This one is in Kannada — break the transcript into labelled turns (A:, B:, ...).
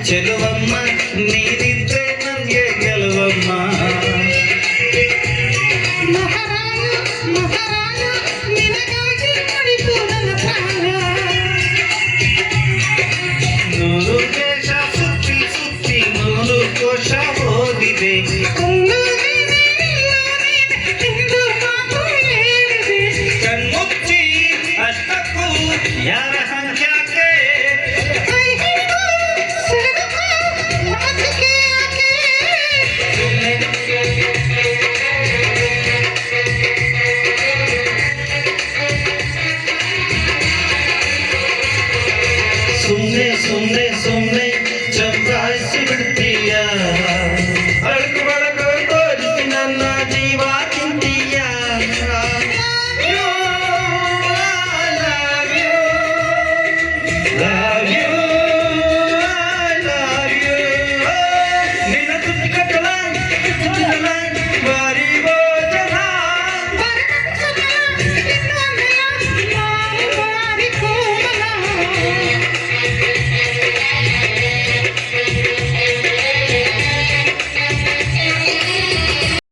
A: ಚೆಲುವಮ್ಮ ನೀನಿದ್ರೆ ನನ್ಗೆ ಗೆಲುವಮ್ಮ
B: ಮಹಾರಾಯ ಮಹಾರಾಯ ನಿನಗಾಗಿ ಕುಳಿತು ನನ್ನ ಪ್ರಾಣ
A: ನೂರು ದೇಶ ಸುತ್ತಿ ಸುತ್ತಿ ನೂರು ಕೋಶ ಓದಿದೆ ಕಣ್ಮುಚ್ಚಿ ಅಷ್ಟಕ್ಕೂ ಯಾರ ಸಂಖ್ಯಾಕೆ ಸುಮ್ನೆ ಸುಮ್ನೆ ಸುಮ್ನೆ ಚಂಪಾಯಿಸಿ ಬಿಡ್ತೀಯ